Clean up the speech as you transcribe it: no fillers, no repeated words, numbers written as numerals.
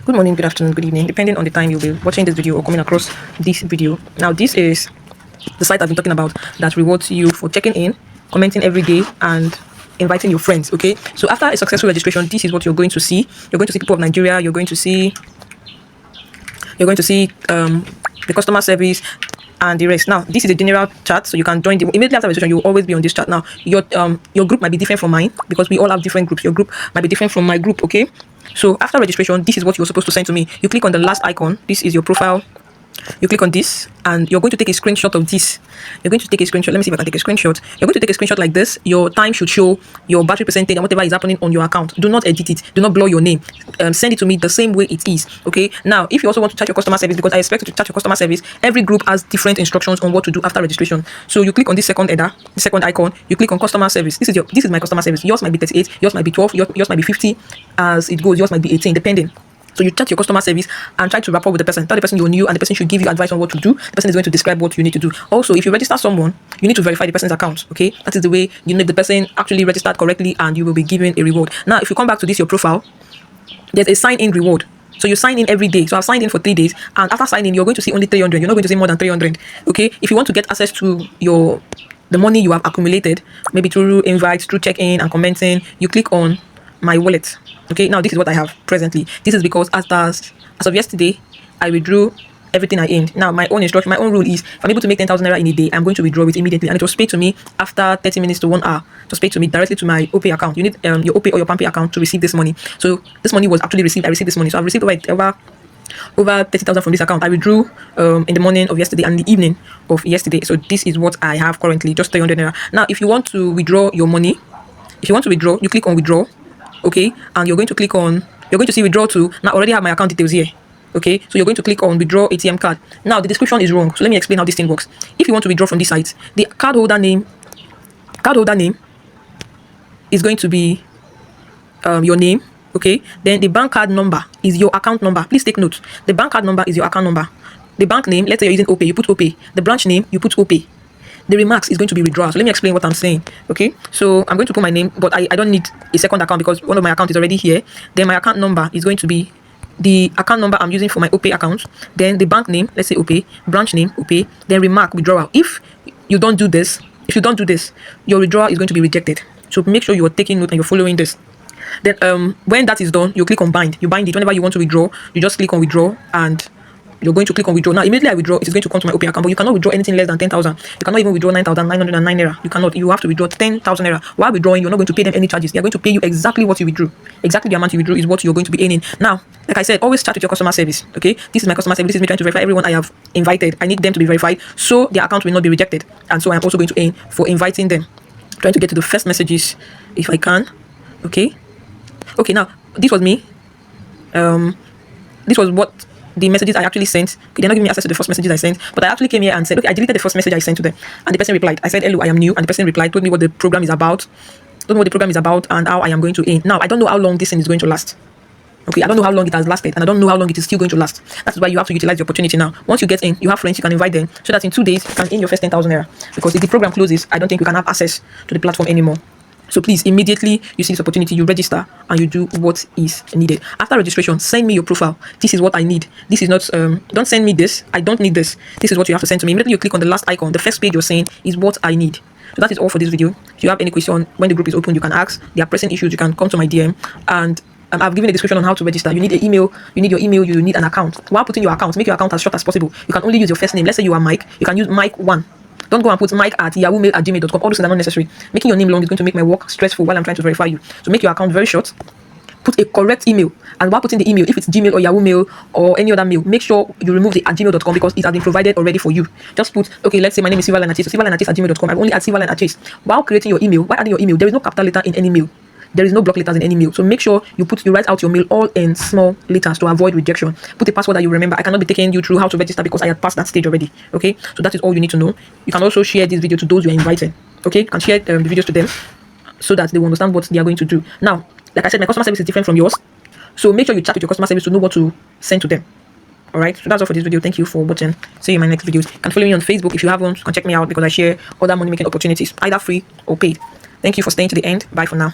Good morning, good afternoon, good evening, depending on the time you'll be watching this video or coming across this video. Now, this is the site I've been talking about that rewards you for checking in, commenting every day, and inviting your friends. Okay, so after a successful registration, this is what you're going to see. You're going to see people of Nigeria. You're going to see the customer service and the rest. Now, this is a general chat, so you can join immediately after registration. You will always be on this chat. Now, your group might be different from mine because we all have different groups. Your group might be different from my group. Okay, so after registration, this is what you're supposed to send to me. You click on the last icon. This is your profile. You click on this and you're going to take a screenshot of this. You're going to take a screenshot. Let me see if I can take a screenshot. You're going to take a screenshot like this. Your time should show your battery percentage and whatever is happening on your account. Do not edit it. Do not blur your name. Send it to me the same way it is. Okay. Now, if you also want to chat your customer service, because I expect you to chat your customer service, every group has different instructions on what to do after registration. So you click on this second header, the second icon. You click on customer service. This is my customer service. Yours might be 38. Yours might be 12. Yours might be 50. As it goes, yours might be 18, depending. So you chat your customer service and try to rapport with the person. Tell the person you're new and the person should give you advice on what to do. The person is going to describe what you need to do. Also, if you register someone, you need to verify the person's account. Okay, that is the way you know if the person actually registered correctly, and you will be given a reward. Now, if you come back to this, your profile, there's a sign-in reward. So you sign in every day. So I've signed in for 3 days, and after signing, you're going to see only 300. You're not going to see more than 300. Okay, if you want to get access to the money you have accumulated, maybe through invites, through check-in and commenting, you click on my wallet. Okay, now this is what I have presently. This is because as of yesterday, I withdrew everything I earned. Now, my own instruction, my own rule is if I'm able to make 10,000 naira in a day, I'm going to withdraw it immediately, and it was paid to me after 30 minutes to 1 hour. It was paid to me directly to my OPay account. You need your OPay or your PAMPay account to receive this money. So this money was actually received. I received this money. So I've received over 30,000 from this account. I withdrew in the morning of yesterday and the evening of yesterday. So this is what I have currently, just 300 naira. Now, if you want to withdraw your money, you click on withdraw. Okay, and you're going to see withdraw to. Now, I already have my account details here. Okay, so you're going to click on withdraw ATM card. Now, the description is wrong, so let me explain how this thing works. If you want to withdraw from this site, the cardholder name is going to be your name. Okay, then the bank card number is your account number. Please take note. The bank card number is your account number. The bank name, let's say you're using OPay, you put OPay. The branch name, you put OPay. The remarks is going to be withdrawal. So let me explain what I'm saying. Okay, so I'm going to put my name, but I don't need a second account because one of my accounts is already here. Then my account number is going to be the account number I'm using for my OPay account. Then the bank name, let's say OPay, branch name OPay, then remark withdrawal. If you don't do this, your withdrawal is going to be rejected. So make sure you are taking note and you're following this. Then when that is done, you click on bind. You bind it whenever you want to withdraw. You just click on withdraw and you're going to click on withdraw. Now, immediately I withdraw, it is going to come to my OPay account, but you cannot withdraw anything less than 10,000. You cannot even withdraw 9,909 naira. You cannot. You have to withdraw 10,000 naira. While withdrawing, you're not going to pay them any charges. They are going to pay you exactly what you withdrew. Exactly the amount you withdrew is what you're going to be earning. Now, like I said, always chat with your customer service. Okay, this is my customer service. This is me trying to verify everyone I have invited. I need them to be verified so their account will not be rejected. And so I'm also going to aim for inviting them. Trying to get to the first messages if I can. Okay. Now this was me. This was what the messages I actually sent. Okay, they're not giving me access to the first messages I sent, but I actually came here and said, okay, I deleted the first message I sent to them, and the person replied. I said, hello, I am new, and the person replied, told me what the program is about, and how I am going to earn. Now, I don't know how long this thing is going to last. Okay, I don't know how long it has lasted, and I don't know how long it is still going to last. That's why you have to utilize the opportunity now. Once you get in, you have friends, you can invite them, so that in 2 days you can earn your first 10,000 naira. Because if the program closes, I don't think you can have access to the platform anymore. So please, immediately you see this opportunity, you register and you do what is needed. After registration, send me your profile. This is what I need. This is not, don't send me this. I don't need this. This is what you have to send to me. Immediately you click on the last icon. The first page you're saying is what I need. So that is all for this video. If you have any question when the group is open, you can ask. There are pressing issues, you can come to my DM. And I've given a description on how to register. You need an email, you need your email, you need an account. While putting your account, make your account as short as possible. You can only use your first name. Let's say you are Mike. You can use Mike1. Don't go and put mike@yahoomail@gmail.com. All those things are not necessary. Making your name long is going to make my work stressful while I'm trying to verify you. So make your account very short. Put a correct email. And while putting the email, if it's Gmail or Yahoo Mail or any other mail, make sure you remove the @gmail.com because it has been provided already for you. Just put, okay, let's say my name is Sylverline Achese. So Sylverline Achese@gmail.com. I've only add Sylverline Achese. While creating your email, while adding your email, there is no capital letter in any mail. There is no block letters in any mail. So make sure you write out your mail all in small letters to avoid rejection. Put a password that you remember. I cannot be taking you through how to register because I had passed that stage already. Okay, so that is all you need to know. You can also share this video to those you are inviting. Okay, you can share the videos to them so that they will understand what they are going to do. Now, like I said, my customer service is different from yours. So make sure you chat with your customer service to know what to send to them. Alright, so that's all for this video. Thank you for watching. See you in my next videos. You can follow me on Facebook if you haven't. You can check me out because I share other money making opportunities, either free or paid. Thank you for staying to the end. Bye for now.